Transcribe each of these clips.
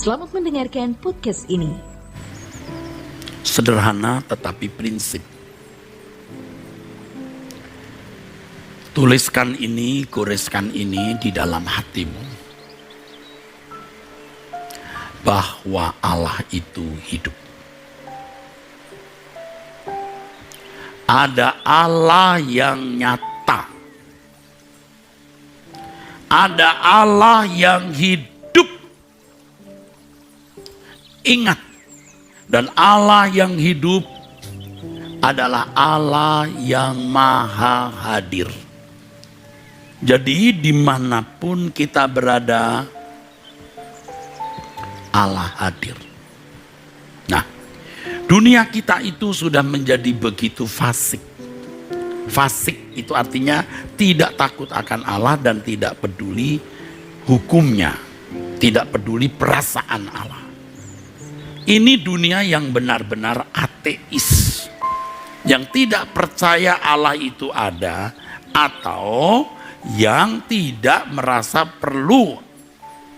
Selamat mendengarkan podcast ini. Sederhana tetapi prinsip. Tuliskan ini, goreskan ini di dalam hatimu. Bahwa Allah itu hidup. Ada Allah yang nyata. Ada Allah yang hidup. Ingat, dan Allah yang hidup adalah Allah yang maha hadir. Jadi dimanapun kita berada, Allah hadir. Nah, dunia kita itu sudah menjadi begitu fasik. Fasik itu artinya tidak takut akan Allah dan tidak peduli hukumnya, tidak peduli perasaan Allah. Ini dunia yang benar-benar ateis, yang tidak percaya Allah itu ada, atau yang tidak merasa perlu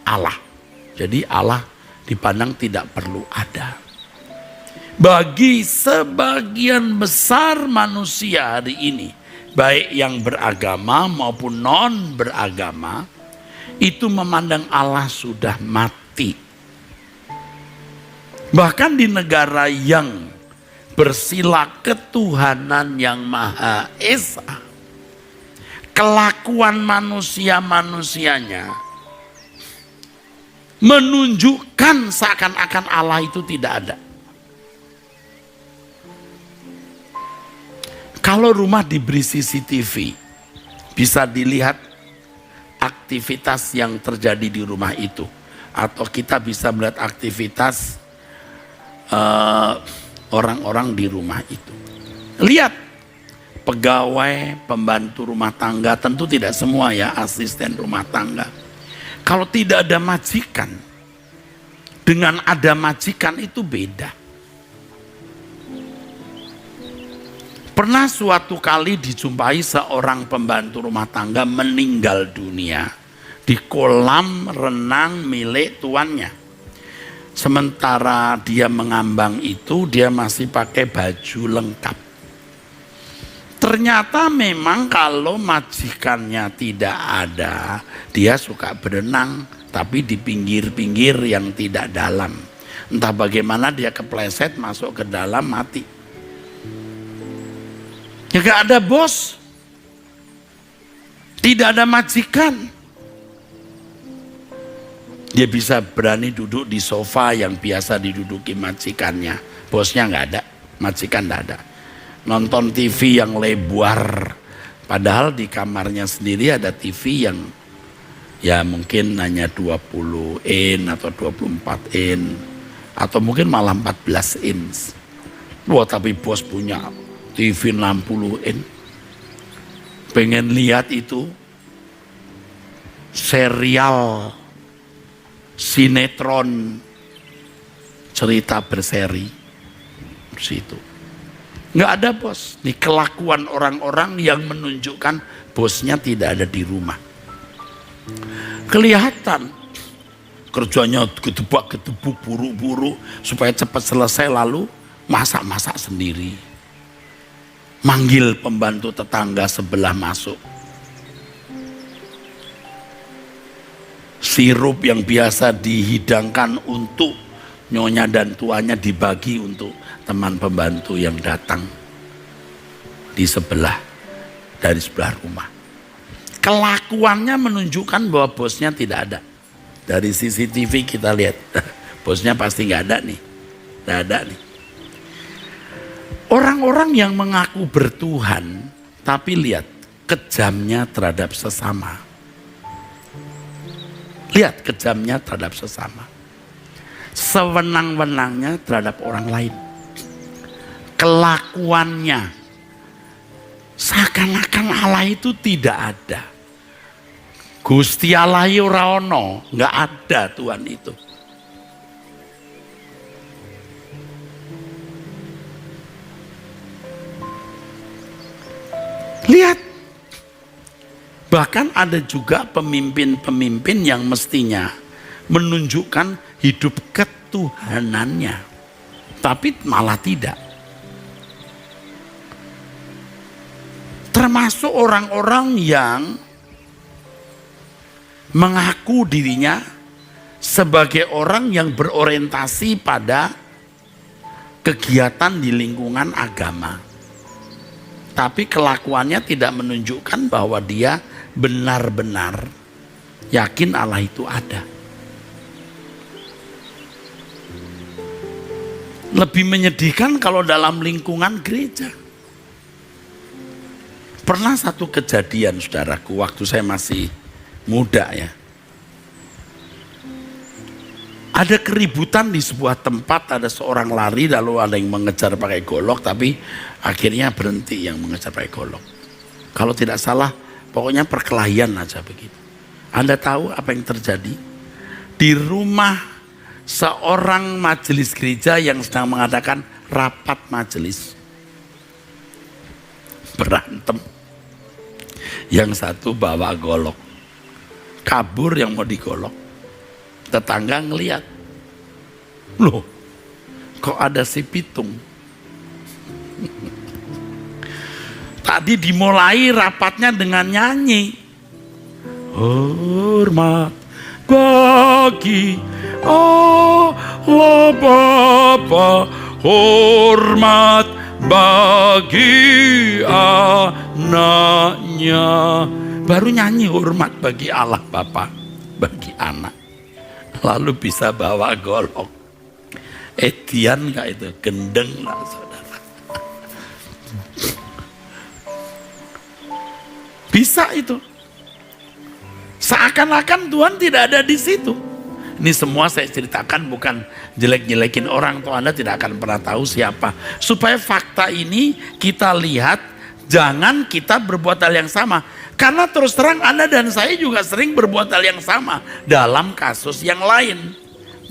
Allah. Jadi Allah dipandang tidak perlu ada. Bagi sebagian besar manusia hari ini, baik yang beragama maupun non beragama, itu memandang Allah sudah mati. Bahkan di negara yang bersila ketuhanan yang Maha Esa, kelakuan manusia-manusianya menunjukkan seakan-akan Allah itu tidak ada. Kalau rumah diberi CCTV, bisa dilihat aktivitas yang terjadi di rumah itu. Atau kita bisa melihat aktivitas orang-orang di rumah itu. Lihat, pegawai, pembantu rumah tangga, tentu tidak semua ya, asisten rumah tangga. Kalau tidak ada majikan, dengan ada majikan itu beda. Pernah suatu kali dijumpai seorang pembantu rumah tangga meninggal dunia di kolam renang milik tuannya. Sementara dia mengambang itu, dia masih pakai baju lengkap. Ternyata memang kalau majikannya tidak ada, dia suka berenang, tapi di pinggir-pinggir yang tidak dalam. Entah bagaimana dia kepleset masuk ke dalam, mati. Ya gak ada bos, tidak ada majikan. Dia bisa berani duduk di sofa yang biasa diduduki majikannya. Bosnya nggak ada, majikan nggak ada. Nonton TV yang lebar. Padahal di kamarnya sendiri ada TV yang ya mungkin hanya 20 in atau 24 in. Atau mungkin malah 14 inch. Wah, tapi bos punya TV 60 in. Pengen lihat itu serial sinetron cerita berseri situ. Nggak ada bos. Ini kelakuan orang-orang yang menunjukkan bosnya tidak ada di rumah. Kelihatan kerjanya gedebak-gedebuk, buru-buru supaya cepat selesai, lalu masak-masak sendiri. Manggil pembantu tetangga sebelah masuk. Sirup yang biasa dihidangkan untuk nyonya dan tuanya dibagi untuk teman pembantu yang datang di sebelah, dari sebelah rumah. Kelakuannya menunjukkan bahwa bosnya tidak ada. Dari CCTV kita lihat, bosnya pasti nggak ada nih, nggak ada nih. Orang-orang yang mengaku bertuhan, tapi lihat kejamnya terhadap sesama. Lihat kejamnya terhadap sesama. Sewenang-wenangnya terhadap orang lain. Kelakuannya seakan-akan Allah itu tidak ada. Gusti Allah ora ono, enggak ada Tuhan itu. Lihat, bahkan ada juga pemimpin-pemimpin yang mestinya menunjukkan hidup ketuhanannya. Tapi malah tidak. Termasuk orang-orang yang mengaku dirinya sebagai orang yang berorientasi pada kegiatan di lingkungan agama. Tapi kelakuannya tidak menunjukkan bahwa dia benar-benar yakin Allah itu ada. Lebih menyedihkan kalau dalam lingkungan gereja. Pernah satu kejadian, saudaraku, waktu saya masih muda ya. Ada keributan di sebuah tempat, ada seorang lari lalu ada yang mengejar pakai golok, tapi akhirnya berhenti yang mengejar pakai golok. Kalau tidak salah, pokoknya perkelahian aja begitu. Anda tahu apa yang terjadi? Di rumah seorang majelis gereja yang sedang mengadakan rapat majelis. Berantem. Yang satu bawa golok. Kabur yang mau digolok. Tetangga ngelihat, loh kok ada si pitung. Tadi dimulai rapatnya dengan nyanyi, hormat bagi Allah Bapa, hormat bagi anaknya. Baru nyanyi hormat bagi Allah Bapa, bagi anak. Lalu bisa bawa golok. Edian gak itu? Gendeng lah saudara. Bisa itu. Seakan-akan Tuhan tidak ada di situ. Ini semua saya ceritakan bukan jelek-jelekin orang, atau Anda tidak akan pernah tahu siapa. Supaya fakta ini kita lihat, jangan kita berbuat hal yang sama. Karena terus terang Anda dan saya juga sering berbuat hal yang sama dalam kasus yang lain.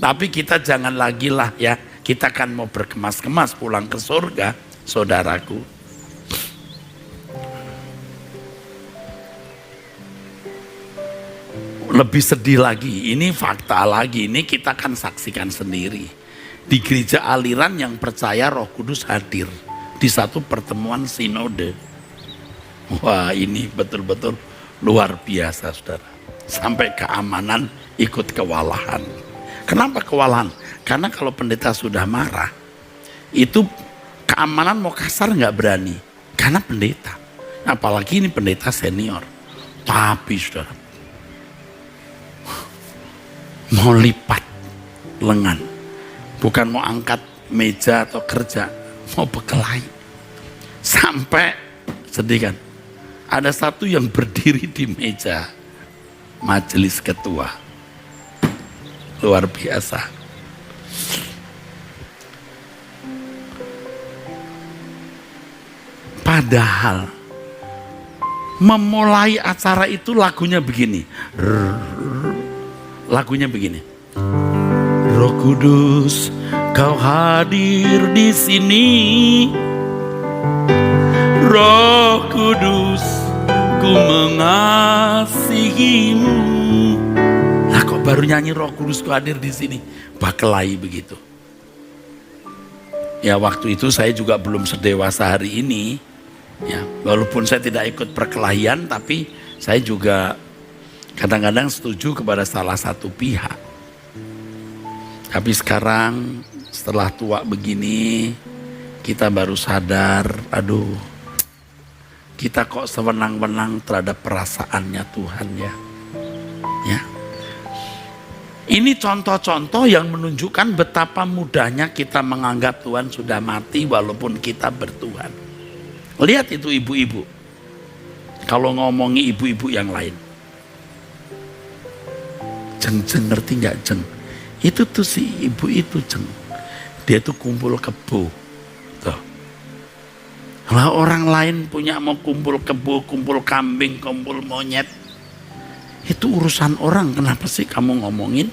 Tapi kita jangan lagi lah ya, kita kan mau berkemas-kemas pulang ke surga, saudaraku. Lebih sedih lagi, ini fakta lagi, ini kita kan saksikan sendiri. Di gereja aliran yang percaya Roh Kudus hadir di satu pertemuan sinode. Wah, ini betul-betul luar biasa, saudara. Sampai keamanan ikut kewalahan. Kenapa kewalahan? Karena kalau pendeta sudah marah, itu keamanan mau kasar nggak berani. Karena pendeta. Apalagi ini pendeta senior. Tapi saudara, mau lipat lengan. Bukan mau angkat meja atau kerja. Mau berkelahi. Sampai, sedih kan? Ada satu yang berdiri di meja majelis ketua. Luar biasa. Padahal memulai acara itu lagunya begini. Lagunya begini. Roh Kudus, Kau hadir di sini. Roh Kudus, ku mengasihimu. Lah kok baru nyanyi Roh Kudus ku hadir di sini? Berkelahi begitu. Ya waktu itu saya juga belum sedewasa hari ini. Ya, walaupun saya tidak ikut perkelahian, tapi saya juga kadang-kadang setuju kepada salah satu pihak. Tapi sekarang setelah tua begini, kita baru sadar, aduh, kita kok sewenang-wenang terhadap perasaannya Tuhan ya. Ya. Ini contoh-contoh yang menunjukkan betapa mudahnya kita menganggap Tuhan sudah mati walaupun kita bertuhan. Lihat itu ibu-ibu. Kalau ngomongi ibu-ibu yang lain. Jeng ngerti nggak Jeng? Itu tuh si ibu itu Jeng. Dia tuh kumpul kebo. Tuh. Kalau orang lain punya mau kumpul kebo, kumpul kambing, kumpul monyet. Itu urusan orang, kenapa sih kamu ngomongin?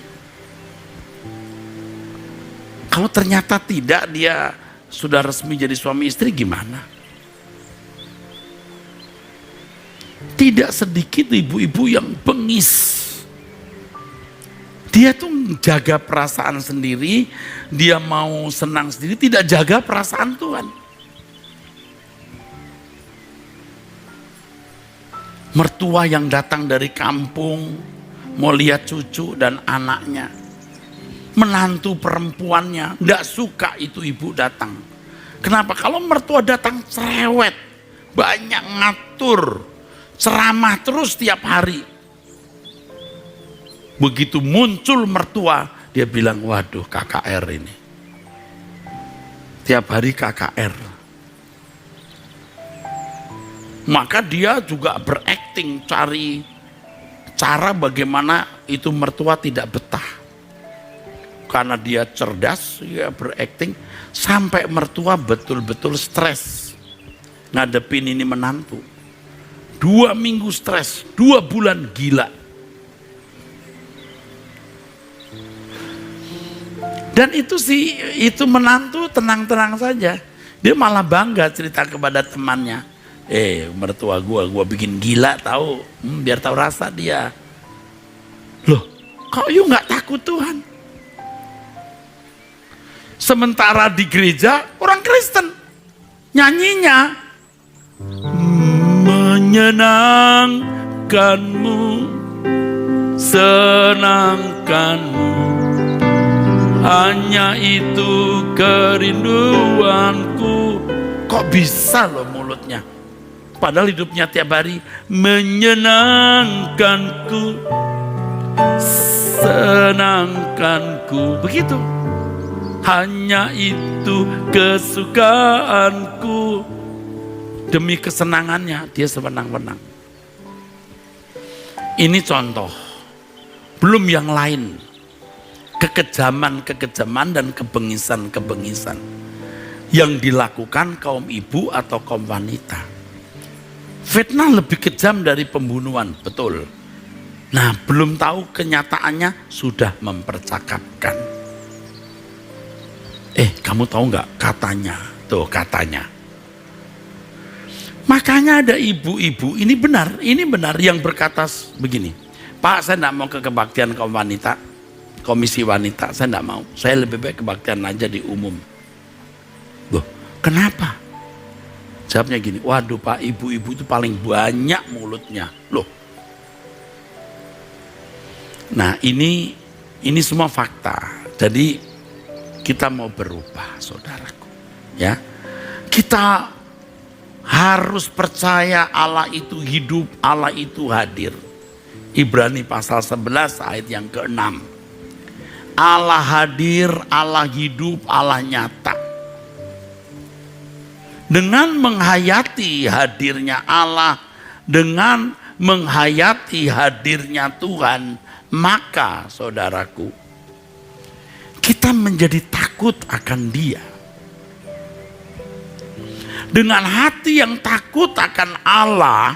Kalau ternyata tidak, dia sudah resmi jadi suami istri gimana? Tidak sedikit ibu-ibu yang bengis. Dia tuh jaga perasaan sendiri, dia mau senang sendiri, tidak jaga perasaan Tuhan. Mertua yang datang dari kampung, mau lihat cucu dan anaknya. Menantu perempuannya, tidak suka itu ibu datang. Kenapa? Kalau mertua datang cerewet, banyak ngatur, ceramah terus tiap hari. Begitu muncul mertua, dia bilang, waduh KKR ini. Tiap hari KKR. Maka dia juga berakting, cari cara bagaimana itu mertua tidak betah. Karena dia cerdas, dia berakting, sampai mertua betul-betul stres. Ngadepin ini menantu. 2 minggu stres, 2 bulan gila. Dan itu menantu tenang-tenang saja. Dia malah bangga cerita kepada temannya. Mertua gua bikin gila tahu, biar tahu rasa dia. Loh, kok you nggak takut Tuhan? Sementara di gereja orang Kristen nyanyinya menyenangkanmu, senangkanmu. Hanya itu kerinduanku. Kok bisa loh mulutnya? Padahal hidupnya tiap hari menyenangkanku, senangkanku. Begitu. Hanya itu kesukaanku. Demi kesenangannya dia sewenang-wenang. Ini contoh. Belum yang lain. Kekejaman dan kebengisan yang dilakukan kaum ibu atau kaum wanita. Fitnah lebih kejam dari pembunuhan, betul. Nah, belum tahu kenyataannya sudah mempercakapkan. Kamu tahu nggak katanya? Tuh katanya. Makanya ada ibu-ibu, ini benar yang berkata begini, Pak, saya tidak mau ke kebaktian kaum wanita. Komisi wanita, saya tidak mau. Saya lebih baik kebaktian aja di umum. Loh, kenapa? Jawabnya gini, waduh Pak, ibu-ibu itu paling banyak mulutnya. Loh. Nah ini semua fakta. Jadi kita mau berubah, saudaraku. Ya, kita harus percaya Allah itu hidup, Allah itu hadir. Ibrani pasal 11 ayat yang ke-6. Allah hadir, Allah hidup, Allah nyata. Dengan menghayati hadirnya Allah, dengan menghayati hadirnya Tuhan, maka saudaraku, kita menjadi takut akan Dia. Dengan hati yang takut akan Allah,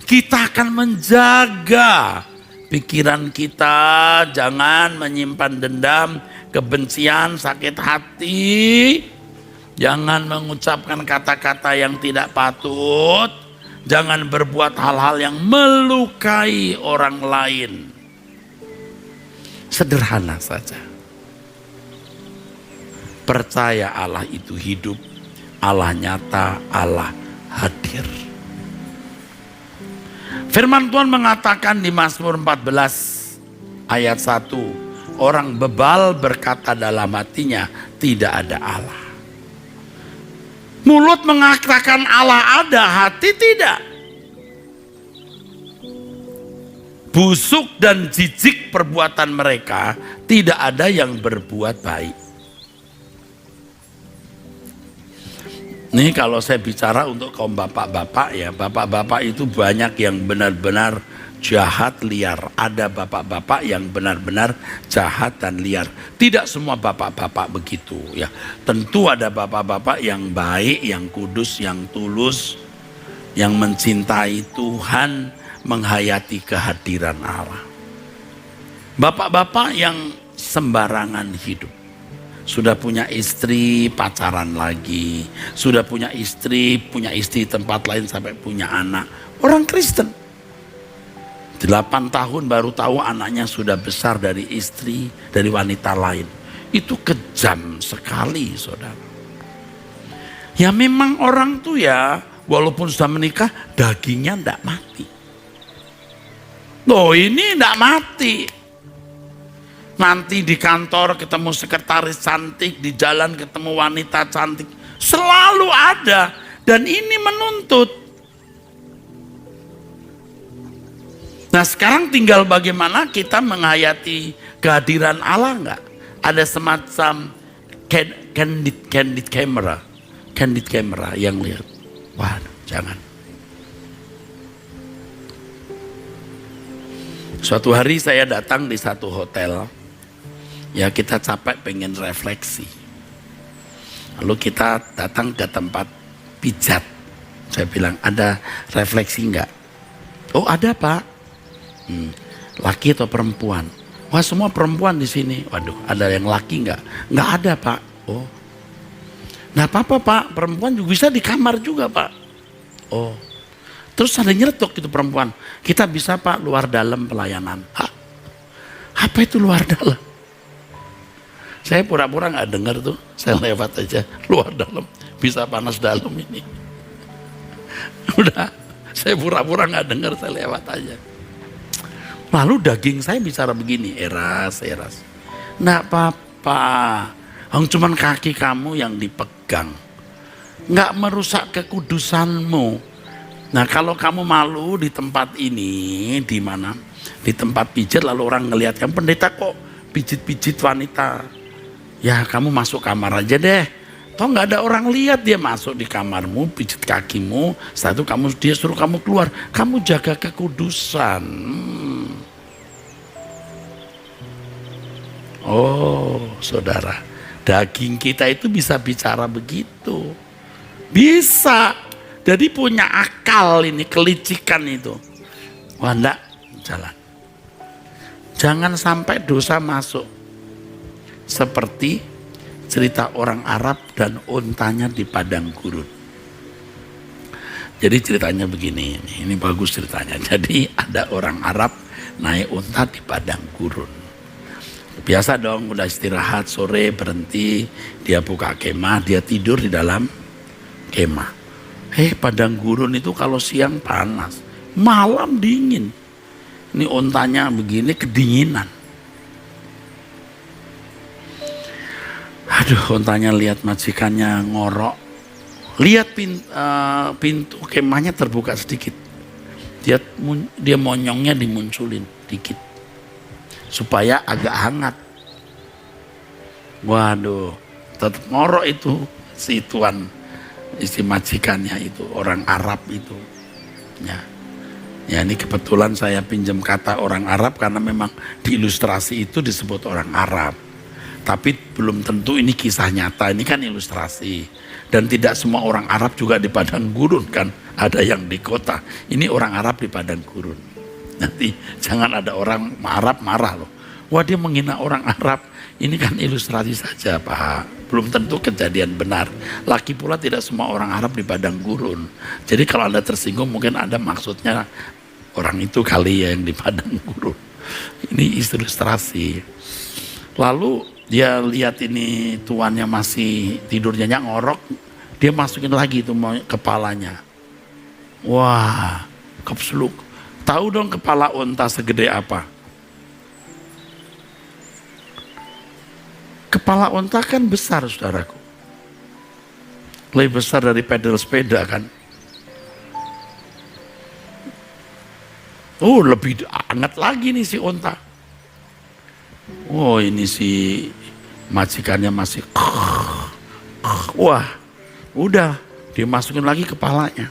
kita akan menjaga pikiran kita, jangan menyimpan dendam, kebencian, sakit hati. Jangan mengucapkan kata-kata yang tidak patut. Jangan berbuat hal-hal yang melukai orang lain. Sederhana saja. Percaya Allah itu hidup, Allah nyata, Allah hadir. Firman Tuhan mengatakan di Mazmur 14 ayat 1, orang bebal berkata dalam hatinya, tidak ada Allah. Mulut mengatakan Allah ada, hati tidak. Busuk dan jijik perbuatan mereka, tidak ada yang berbuat baik. Nih kalau saya bicara untuk kaum bapak-bapak ya, bapak-bapak itu banyak yang benar-benar jahat liar. Ada bapak-bapak yang benar-benar jahat dan liar. Tidak semua bapak-bapak begitu ya. Tentu ada bapak-bapak yang baik, yang kudus, yang tulus, yang mencintai Tuhan, menghayati kehadiran Allah. Bapak-bapak yang sembarangan hidup. Sudah punya istri, pacaran lagi. Sudah punya istri tempat lain sampai punya anak. Orang Kristen. 8 tahun baru tahu anaknya sudah besar dari istri, dari wanita lain. Itu kejam sekali, saudara. Ya memang orang tuh ya, walaupun sudah menikah, dagingnya enggak mati. Loh ini enggak mati. Nanti di kantor ketemu sekretaris cantik, di jalan ketemu wanita cantik. Selalu ada. Dan ini menuntut. Nah sekarang tinggal bagaimana kita menghayati kehadiran Allah enggak? Ada semacam candid camera yang lihat. Wah jangan. Suatu hari saya datang di satu hotel. Ya kita capek pengen refleksi. Lalu kita datang ke tempat pijat. Saya bilang ada refleksi enggak? Oh ada pak. Laki atau perempuan? Wah semua perempuan di sini. Waduh, ada yang laki nggak? Nggak ada pak. Oh, nggak apa-apa pak. Perempuan juga bisa di kamar juga pak. Oh, terus ada nyeletuk itu perempuan. Kita bisa pak luar dalam pelayanan. Hah? Apa itu luar dalam? Saya pura-pura nggak dengar tuh. Saya lewat aja luar dalam. Bisa panas dalam ini. Udah, saya pura-pura nggak dengar. Saya lewat aja. Lalu daging saya bicara begini, Eras. Nggak apa-apa, cuman kaki kamu yang dipegang. Nggak merusak kekudusanmu. Nah kalau kamu malu di tempat ini, di mana? Di tempat pijat lalu orang ngelihat kamu, pendeta kok pijit-pijit wanita. Ya kamu masuk kamar aja deh. Toh nggak ada orang lihat, dia masuk di kamarmu, pijit kakimu. Setelah itu dia suruh kamu keluar. Kamu jaga kekudusan. Oh, saudara, daging kita itu bisa bicara begitu. Bisa. Jadi punya akal ini, kelicikan itu. Wah, enggak, jalan. Jangan sampai dosa masuk. Seperti cerita orang Arab dan untanya di padang gurun. Jadi ceritanya begini, ini bagus ceritanya. Jadi ada orang Arab naik unta di padang gurun. Biasa dong, udah istirahat sore berhenti, dia buka kemah, dia tidur di dalam kemah. Padang gurun itu kalau siang panas, malam dingin. Ini untanya begini kedinginan. Aduh, untanya lihat majikannya ngorok. Lihat pintu kemahnya terbuka sedikit. Dia monyongnya dimunculin dikit. Supaya agak hangat. Waduh, tetap ngorok itu si tuan, istri majikannya itu, orang Arab itu. Ya ini kebetulan saya pinjam kata orang Arab karena memang di ilustrasi itu disebut orang Arab. Tapi belum tentu ini kisah nyata, ini kan ilustrasi. Dan tidak semua orang Arab juga di padang gurun kan, ada yang di kota. Ini orang Arab di padang gurun. Nanti jangan ada orang Arab marah loh. Wah dia menghina orang Arab. Ini kan ilustrasi saja Pak. Belum tentu kejadian benar. Lagi pula tidak semua orang Arab di padang gurun. Jadi kalau Anda tersinggung mungkin Anda maksudnya orang itu kali ya yang di padang gurun. Ini ilustrasi. Lalu dia lihat ini tuannya masih tidurnya ngorok. Dia masukin lagi itu kepalanya. Wah keseluk. Tahu dong kepala unta segede apa? Kepala unta kan besar saudaraku. Lebih besar dari pedal sepeda kan. Oh lebih hangat lagi nih si unta. Oh ini si majikannya masih. Wah udah dimasukin lagi kepalanya.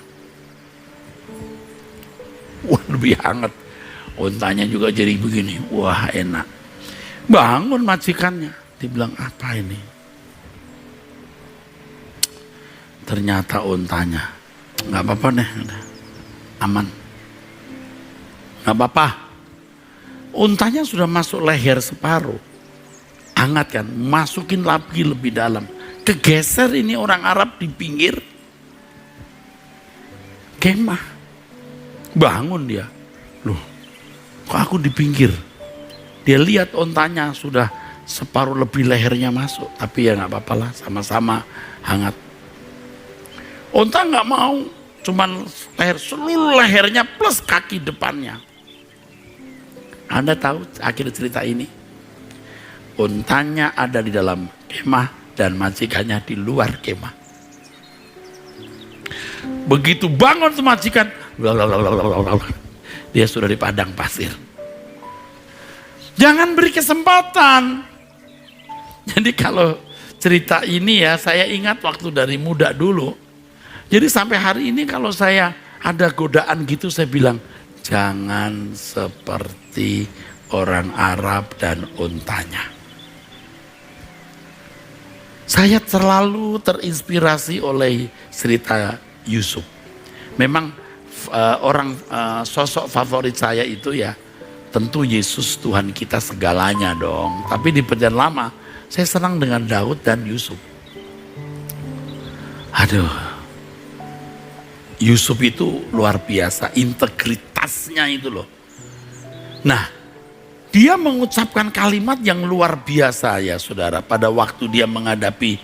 Wah lebih hangat. Untanya juga jadi begini. Wah enak. Bangun majikannya. Dibilang apa ini? Ternyata untanya. Gak apa-apa deh. Aman. Gak apa-apa. Untanya sudah masuk leher separuh. Hangat kan. Masukin lagi lebih dalam. Kegeser ini orang Arab di pinggir kemah. Bangun dia. Loh, Kok aku di pinggir? Dia lihat ontanya sudah separuh lebih lehernya masuk. Tapi ya nggak apa-apa lah, sama-sama hangat. Onta nggak mau, cuman seluruh lehernya plus kaki depannya. Anda tahu akhir cerita ini? Ontanya ada di dalam kemah dan majikannya di luar kemah. Begitu bangun tuh majikan, dia sudah di padang pasir. Jangan beri kesempatan. Jadi kalau cerita ini ya, saya ingat waktu dari muda dulu. Jadi sampai hari ini kalau saya ada godaan gitu, saya bilang, jangan seperti orang Arab dan untanya. Saya terlalu terinspirasi oleh cerita Yusuf. Memang sosok favorit saya itu ya tentu Yesus Tuhan kita segalanya dong. Tapi di perjalanan lama saya senang dengan Daud dan Yusuf. Aduh, Yusuf itu luar biasa, integritasnya itu loh. Nah, dia mengucapkan kalimat yang luar biasa ya saudara. Pada waktu dia menghadapi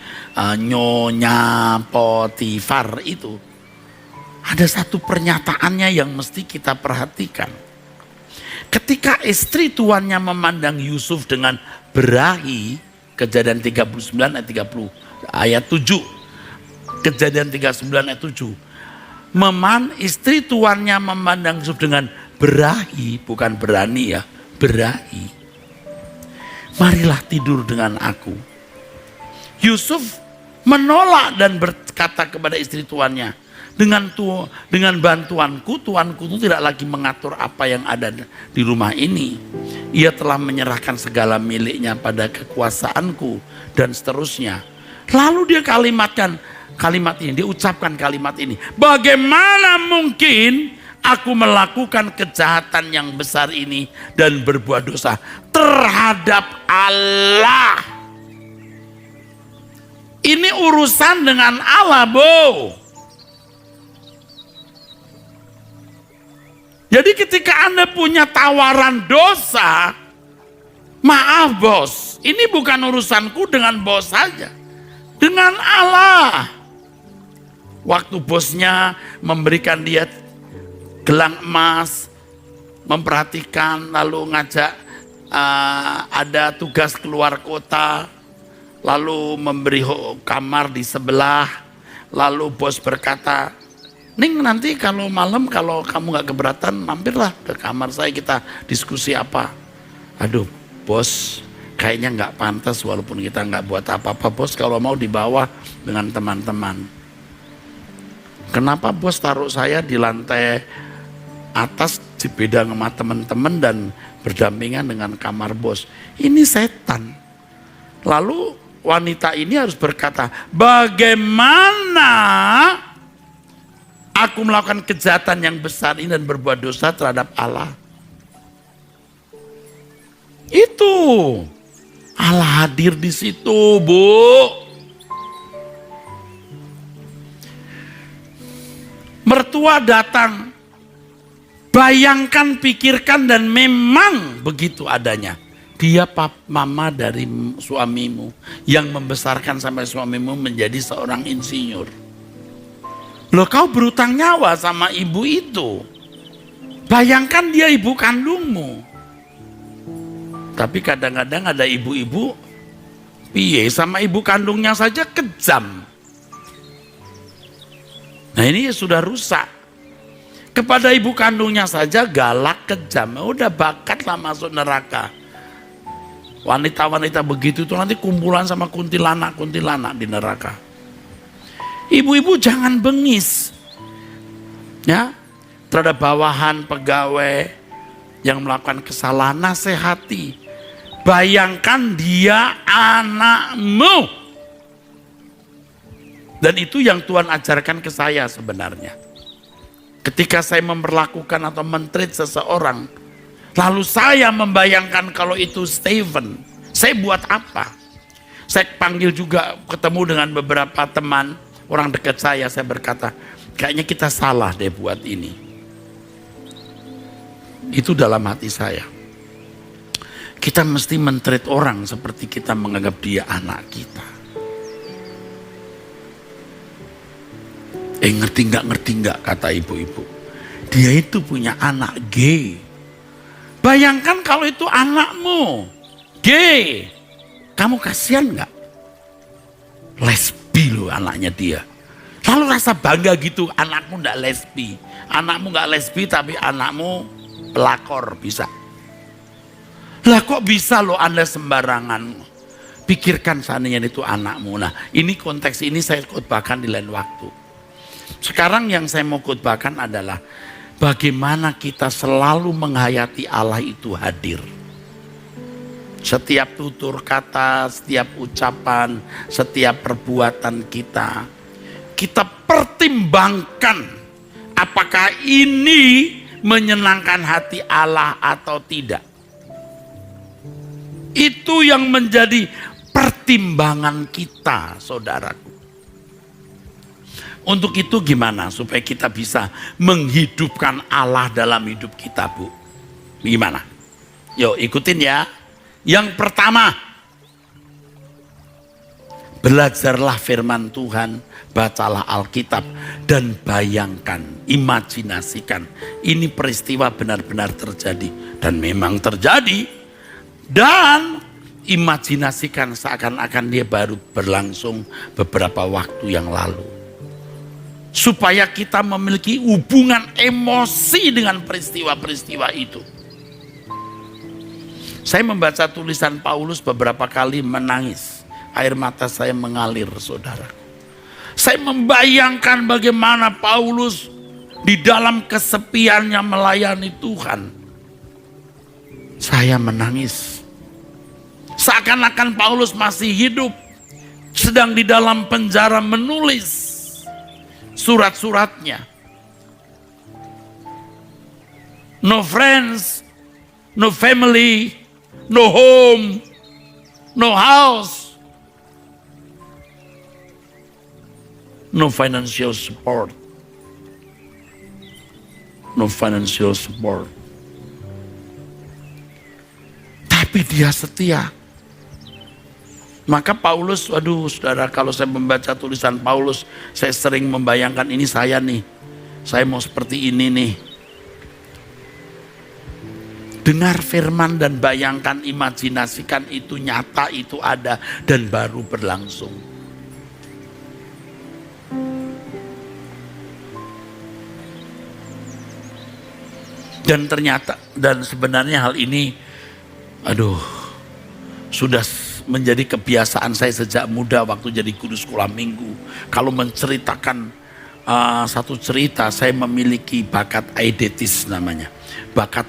Nyonya Potifar itu. Ada satu pernyataannya yang mesti kita perhatikan. Ketika istri tuannya memandang Yusuf dengan berahi, Kejadian 39 ayat 30 ayat 7. Kejadian 39 ayat 7. Istri tuannya memandang Yusuf dengan berahi, bukan berani ya, berahi. Marilah tidur dengan aku. Yusuf menolak dan berkata kepada istri tuannya, dengan bantuanku, tuanku itu tidak lagi mengatur apa yang ada di rumah ini. Ia telah menyerahkan segala miliknya pada kekuasaanku dan seterusnya. Lalu dia dia ucapkan kalimat ini. Bagaimana mungkin aku melakukan kejahatan yang besar ini dan berbuat dosa terhadap Allah? Ini urusan dengan Allah, Bu. Jadi ketika Anda punya tawaran dosa, maaf bos, ini bukan urusanku dengan bos saja, dengan Allah. Waktu bosnya memberikan dia gelang emas, memperhatikan, lalu ngajak ada tugas keluar kota, lalu memberi kamar di sebelah, lalu bos berkata, Ning nanti kalau malam kalau kamu gak keberatan mampirlah ke kamar saya, kita diskusi apa. Aduh bos, kayaknya gak pantas walaupun kita gak buat apa-apa bos, kalau mau di bawah dengan teman-teman. Kenapa bos taruh saya di lantai atas di beda sama teman-teman dan berdampingan dengan kamar bos? Ini setan. Lalu wanita ini harus berkata, bagaimana aku melakukan kejahatan yang besar ini dan berbuat dosa terhadap Allah? Itu Allah hadir di situ, Bu. Mertua datang, bayangkan, pikirkan, dan memang begitu adanya. Dia mama dari suamimu yang membesarkan sampai suamimu menjadi seorang insinyur. Loh, kau berutang nyawa sama ibu itu. Bayangkan dia ibu kandungmu. Tapi kadang-kadang ada ibu-ibu piye sama ibu kandungnya saja kejam. Nah ini sudah rusak. Kepada ibu kandungnya saja galak, kejam. Udah bakatlah masuk neraka. Wanita-wanita begitu itu nanti kumpulan sama kuntilanak-kuntilanak di neraka. Ibu-ibu jangan bengis. Ya, terhadap bawahan pegawai yang melakukan kesalahan, nasihati. Bayangkan dia anakmu. Dan itu yang Tuhan ajarkan ke saya sebenarnya. Ketika saya memperlakukan atau men-treat seseorang, lalu saya membayangkan kalau itu Stephen, saya buat apa? Saya panggil juga, ketemu dengan beberapa teman, orang dekat saya berkata, kayaknya kita salah deh buat ini. Itu dalam hati saya. Kita mesti men-treat orang seperti kita menganggap dia anak kita. Ngerti nggak kata ibu-ibu. Dia itu punya anak gay. Bayangkan kalau itu anakmu gay. Kamu kasihan nggak? Lesbi loh anaknya dia. Lalu rasa bangga gitu, anakmu nggak lesbi. Anakmu nggak lesbi tapi anakmu pelakor bisa. Lah kok bisa loh Anda sembarangan? Pikirkan seandainya itu anakmu. Nah ini konteks ini saya khotbahkan di lain waktu. Sekarang yang saya mau khotbahkan adalah bagaimana kita selalu menghayati Allah itu hadir. Setiap tutur kata, setiap ucapan, setiap perbuatan kita pertimbangkan apakah ini menyenangkan hati Allah atau tidak. Itu yang menjadi pertimbangan kita, saudaraku. Untuk itu gimana supaya kita bisa menghidupkan Allah dalam hidup kita, Bu? Gimana? Yuk ikutin ya. Yang pertama, belajarlah firman Tuhan, bacalah Alkitab, dan bayangkan, imajinasikan. Ini peristiwa benar-benar terjadi. Dan memang terjadi. Dan imajinasikan seakan-akan dia baru berlangsung beberapa waktu yang lalu. Supaya kita memiliki hubungan emosi dengan peristiwa-peristiwa itu. Saya membaca tulisan Paulus beberapa kali menangis. Air mata saya mengalir, saudara. Saya membayangkan bagaimana Paulus di dalam kesepiannya melayani Tuhan. Saya menangis. Seakan-akan Paulus masih hidup. Sedang di dalam penjara menulis surat-suratnya. No friends, no family, no home, no house, no financial support. No financial support. Tapi dia setia. Maka Paulus, waduh saudara, kalau saya membaca tulisan Paulus, saya sering membayangkan ini saya nih. Saya mau seperti ini nih. Dengar firman dan bayangkan, imajinasikan itu nyata, itu ada dan baru berlangsung. Dan ternyata, dan sebenarnya hal ini, sudah menjadi kebiasaan saya sejak muda waktu jadi guru sekolah minggu. Kalau menceritakan satu cerita, saya memiliki bakat eidetis namanya. Bakat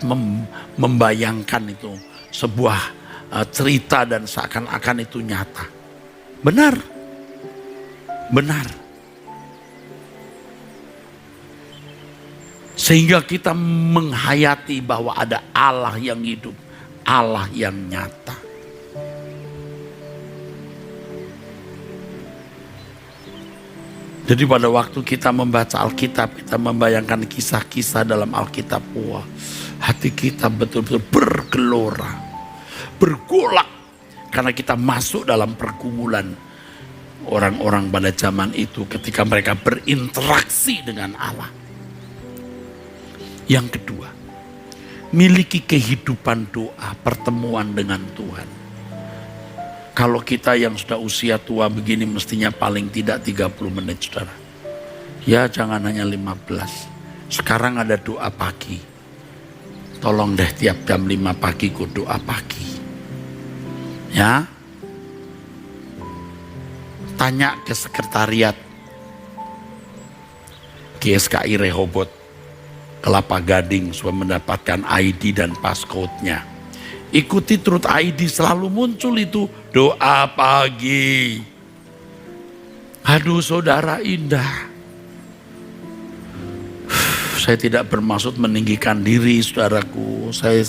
membayangkan itu sebuah cerita dan seakan-akan itu nyata. Benar. Benar. Sehingga kita menghayati bahwa ada Allah yang hidup, Allah yang nyata. Jadi pada waktu kita membaca Alkitab, kita membayangkan kisah-kisah dalam Alkitab, wah, hati kita betul-betul bergelora, bergolak, karena kita masuk dalam pergumulan orang-orang pada zaman itu ketika mereka berinteraksi dengan Allah. Yang kedua, miliki kehidupan doa, pertemuan dengan Tuhan. Kalau kita yang sudah usia tua begini mestinya paling tidak 30 menit, saudara. Ya jangan hanya 15. Sekarang ada doa pagi. Tolong deh tiap jam 5 pagi ku doa pagi. Ya. Tanya ke sekretariat GSKI Rehoboth, Kelapa Gading, supaya mendapatkan ID dan passcode-nya. Ikuti Truth ID, selalu muncul itu doa pagi. Aduh saudara, indah. Saya tidak bermaksud meninggikan diri, saudaraku. Saya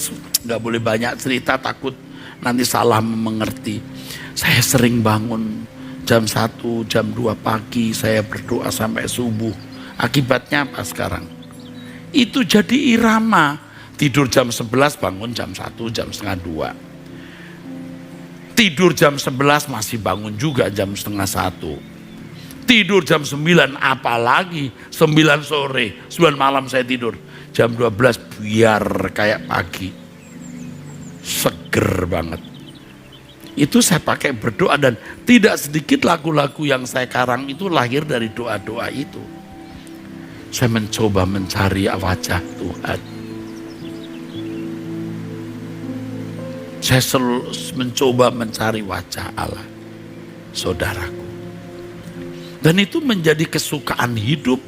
nggak boleh banyak cerita, takut nanti salah mengerti. Saya sering bangun jam 1, jam 2 pagi, saya berdoa sampai subuh. Akibatnya apa sekarang? Itu jadi irama. Tidur jam 11 bangun jam 1, jam setengah 2. Tidur jam 11 masih bangun juga jam setengah 1. Tidur jam 9 apalagi 9 sore, 9 malam saya tidur. Jam 12 biar kayak pagi. Seger banget. Itu saya pakai berdoa dan tidak sedikit lagu-lagu yang saya karang itu lahir dari doa-doa itu. Saya mencoba mencari wajah Tuhan. Saya selalu mencoba mencari wajah Allah, saudaraku. Dan itu menjadi kesukaan hidup,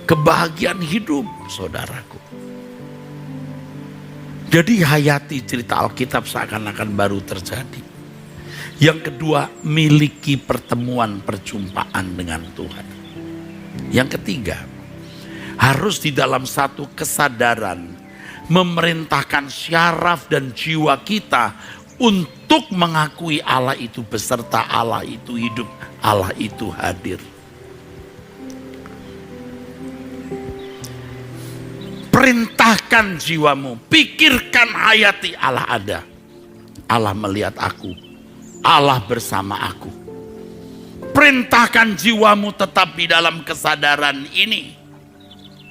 kebahagiaan hidup, saudaraku. Jadi hayati cerita Alkitab seakan-akan baru terjadi. Yang kedua, miliki pertemuan perjumpaan dengan Tuhan. Yang ketiga, harus di dalam satu kesadaran memerintahkan syaraf dan jiwa kita untuk mengakui Allah itu beserta, Allah itu hidup, Allah itu hadir. Perintahkan jiwamu, pikirkan, hayati Allah ada. Allah melihat aku, Allah bersama aku. Perintahkan jiwamu tetap di dalam kesadaran ini,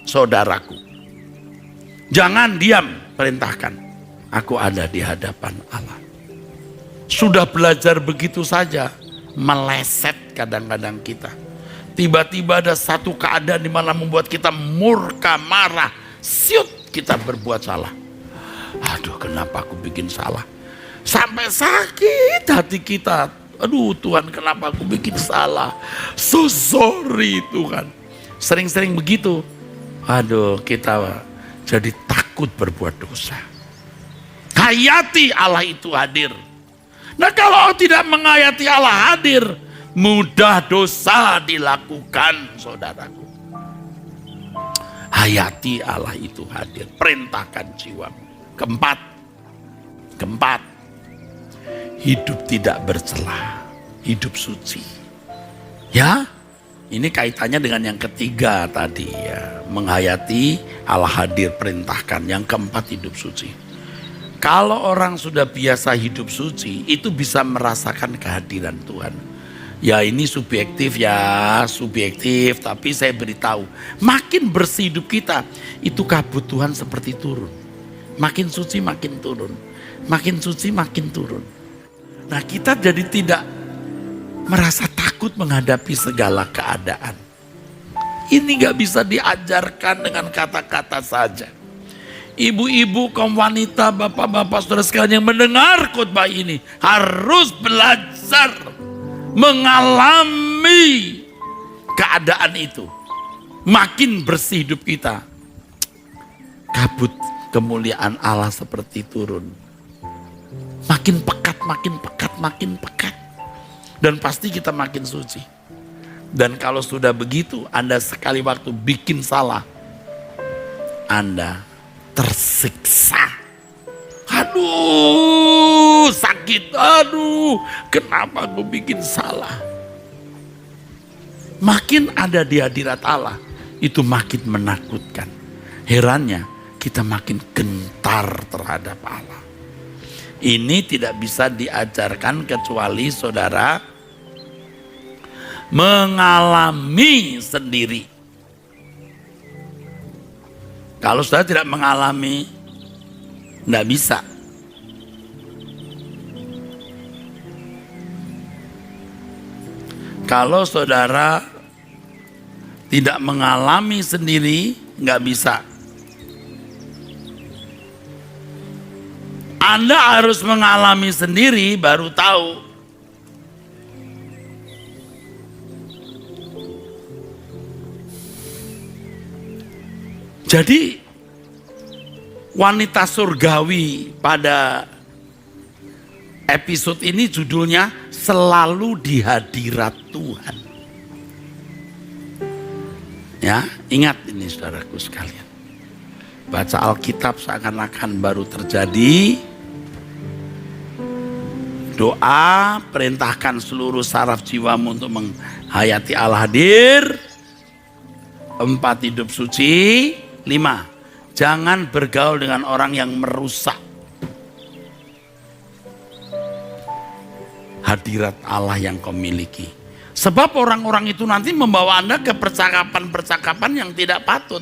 saudaraku. Jangan diam, perintahkan. Aku ada di hadapan Allah. Sudah belajar begitu saja, meleset kadang-kadang kita. Tiba-tiba ada satu keadaan di mana membuat kita murka, marah, siut, kita berbuat salah. Aduh, kenapa aku bikin salah? Sampai sakit hati kita. Aduh Tuhan, kenapa aku bikin salah? So sorry Tuhan. Sering-sering begitu. Aduh, kita jadi takut berbuat dosa. Hayati Allah itu hadir. Nah, kalau tidak menghayati Allah hadir, mudah dosa dilakukan, saudaraku. Hayati Allah itu hadir. Perintahkan jiwamu. Keempat, hidup tidak bercela, hidup suci. Ya, ini kaitannya dengan yang ketiga tadi ya. Menghayati Allah hadir, perintahkan. Yang keempat, hidup suci. Kalau orang sudah biasa hidup suci, itu bisa merasakan kehadiran Tuhan. Ya ini subjektif ya, subjektif. Tapi saya beritahu, makin bersih hidup kita, itu kabut Tuhan seperti turun. Makin suci makin turun. Makin suci makin turun. Nah, kita jadi tidak merasa takut menghadapi segala keadaan. Ini gak bisa diajarkan dengan kata-kata saja. Ibu-ibu, kaum wanita, bapak-bapak, saudara sekalian yang mendengar khotbah ini harus belajar mengalami keadaan itu. Makin bersih hidup kita, kabut kemuliaan Allah seperti turun. Makin pekat, makin pekat, makin pekat. Dan pasti kita makin suci. Dan kalau sudah begitu, Anda sekali waktu bikin salah, Anda tersiksa. Aduh, sakit. Aduh, kenapa aku bikin salah? Makin ada di hadirat Allah, itu makin menakutkan. Herannya, kita makin gentar terhadap Allah. Ini tidak bisa diajarkan kecuali saudara mengalami sendiri. Kalau saudara tidak mengalami, tidak bisa. Kalau saudara tidak mengalami sendiri, nggak bisa. Anda harus mengalami sendiri baru tahu. Jadi wanita surgawi pada episode ini judulnya selalu di hadirat Tuhan. Ya, ingat ini saudaraku sekalian. Baca Alkitab seakan-akan baru terjadi. Doa, perintahkan seluruh saraf jiwamu untuk menghayati Allah hadir. 4, hidup suci. 5, Jangan bergaul dengan orang yang merusak hadirat Allah yang kau miliki. Sebab orang-orang itu nanti membawa Anda ke percakapan-percakapan yang tidak patut.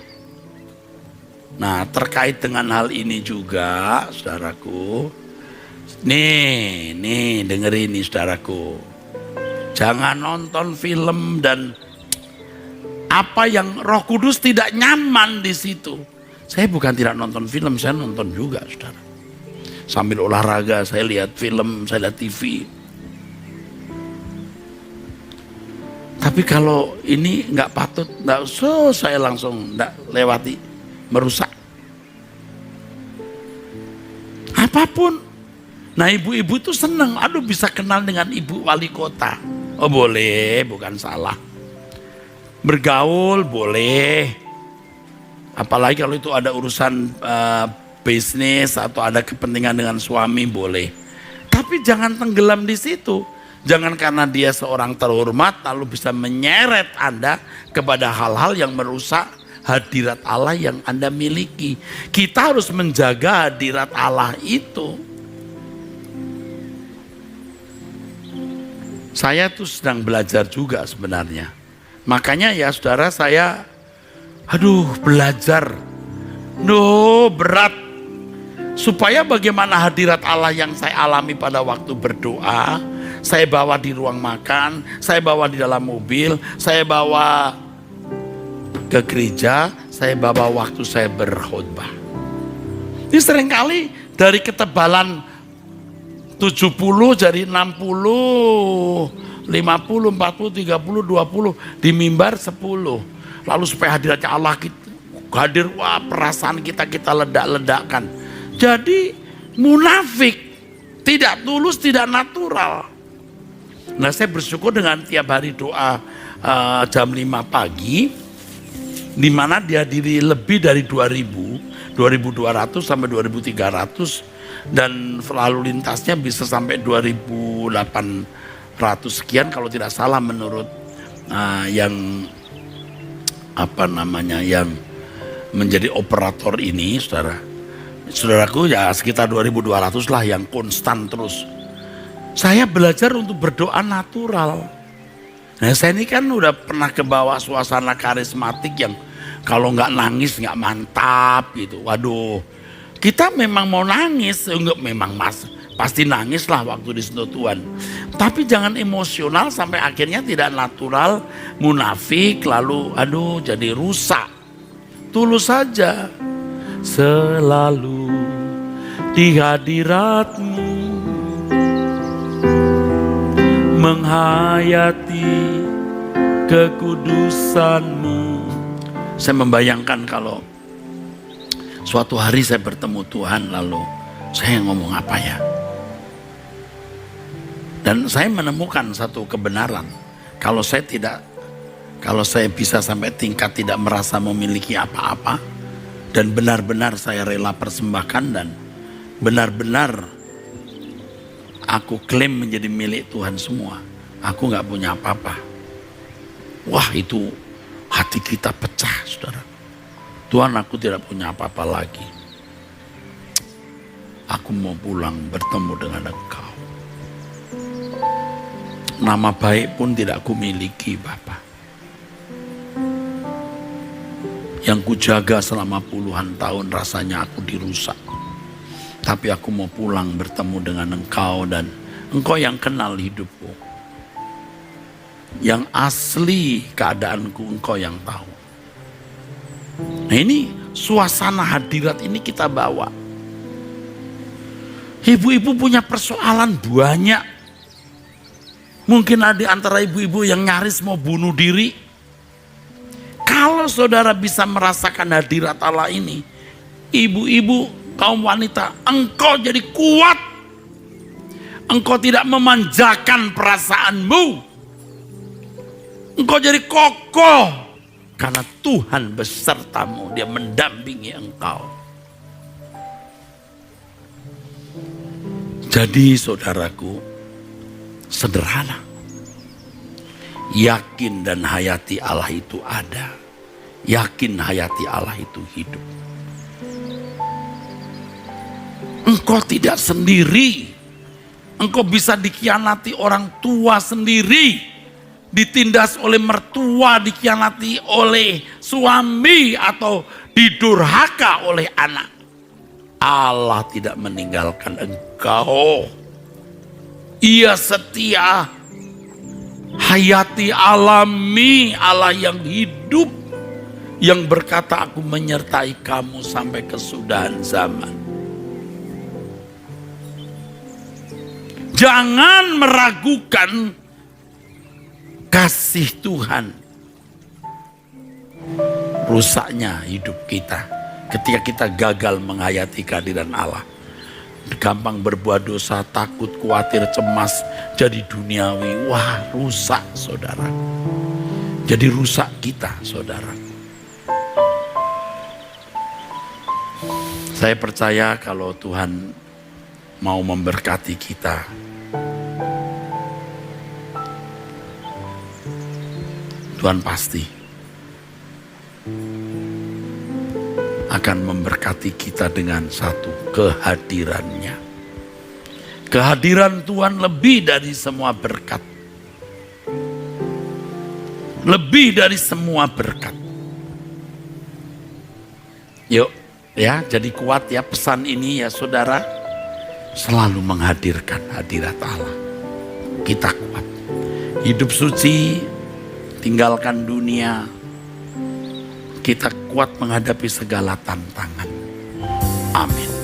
Nah, terkait dengan hal ini juga, saudaraku. Nih, dengerin nih saudaraku. Jangan nonton film dan apa yang Roh Kudus tidak nyaman di situ. Saya bukan tidak nonton film, saya nonton juga, saudara. Sambil olahraga, saya lihat film, saya lihat TV. Tapi kalau ini nggak patut, saya langsung nggak lewati, merusak. Apapun. Nah, ibu-ibu itu senang, aduh bisa kenal dengan ibu wali kota. Oh boleh, bukan salah. Bergaul boleh. Apalagi kalau itu ada urusan bisnis atau ada kepentingan dengan suami boleh. Tapi jangan tenggelam di situ. Jangan karena dia seorang terhormat lalu bisa menyeret Anda kepada hal-hal yang merusak hadirat Allah yang Anda miliki. Kita harus menjaga hadirat Allah itu. Saya tuh sedang belajar juga sebenarnya. Makanya ya saudara, saya belajar. Berat. Supaya bagaimana hadirat Allah yang saya alami pada waktu berdoa, saya bawa di ruang makan, saya bawa di dalam mobil, saya bawa ke gereja, saya bawa waktu saya berkhotbah. Ini seringkali dari ketebalan 70 jadi 60, 50, 40, 30, 20, di mimbar 10. Lalu supaya hadiratnya Allah hadir, perasaan kita ledak-ledakkan. Jadi munafik, tidak tulus, tidak natural. Nah, saya bersyukur dengan tiap hari doa jam 5 pagi, di mana dihadiri lebih dari 2.200 sampai 2.300, dan lalu lintasnya bisa sampai 2.800 sekian kalau tidak salah menurut yang yang menjadi operator ini, saudaraku, ya sekitar 2.200 lah yang konstan terus. Saya belajar untuk berdoa natural. Nah, saya ini kan udah pernah ke bawah suasana karismatik yang kalau nggak nangis nggak mantap gitu. Waduh, kita memang mau nangis, pasti nangis lah waktu disentuh Tuhan. Tapi jangan emosional sampai akhirnya tidak natural, munafik, lalu jadi rusak. Tulus saja. Selalu di hadirat-Mu, menghayati kekudusan-Mu. Saya membayangkan kalau suatu hari saya bertemu Tuhan, lalu saya ngomong apa ya? Dan saya menemukan satu kebenaran. Kalau saya bisa sampai tingkat tidak merasa memiliki apa-apa, dan benar-benar saya rela persembahkan, dan benar-benar aku klaim menjadi milik Tuhan semua. Aku gak punya apa-apa. Wah, itu hati kita pecah, saudara. Tuhan, aku tidak punya apa-apa lagi. Aku mau pulang bertemu dengan Engkau. Nama baik pun tidak aku miliki, Bapa. Yang kujaga selama puluhan tahun rasanya aku dirusak. Tapi aku mau pulang bertemu dengan Engkau, dan Engkau yang kenal hidupku. Yang asli keadaanku Engkau yang tahu. Nah, ini suasana hadirat ini kita bawa. Ibu-ibu punya persoalan banyak. Mungkin ada di antara ibu-ibu yang nyaris mau bunuh diri. Kalau saudara bisa merasakan hadirat Allah ini, ibu-ibu, kaum wanita, engkau jadi kuat. Engkau tidak memanjakan perasaanmu. Engkau jadi kokoh. Karena Tuhan besertamu, Dia mendampingi engkau. Jadi saudaraku, sederhana. Yakin dan hayati Allah itu ada. Yakin hayati Allah itu hidup. engkau tidak sendiri. Engkau bisa dikhianati orang tua sendiri, ditindas oleh mertua, dikhianati oleh suami, atau didurhaka oleh anak. Allah tidak meninggalkan engkau. Ia setia, hayati alami, Allah yang hidup, yang berkata aku menyertai kamu sampai kesudahan zaman. Jangan meragukan kasih Tuhan. Rusaknya hidup kita ketika kita gagal menghayati kehadiran Allah. Gampang berbuat dosa, takut, khawatir, cemas, jadi duniawi. Wah, rusak saudara. Jadi rusak kita saudara. Saya percaya kalau Tuhan mau memberkati kita, Tuhan pasti akan memberkati kita dengan satu, kehadirannya. Kehadiran Tuhan lebih dari semua berkat. Lebih dari semua berkat. Yuk ya, jadi kuat ya pesan ini ya saudara. Selalu menghadirkan hadirat Allah. Kita kuat. Hidup suci, tinggalkan dunia. Kita kuat menghadapi segala tantangan. Amin.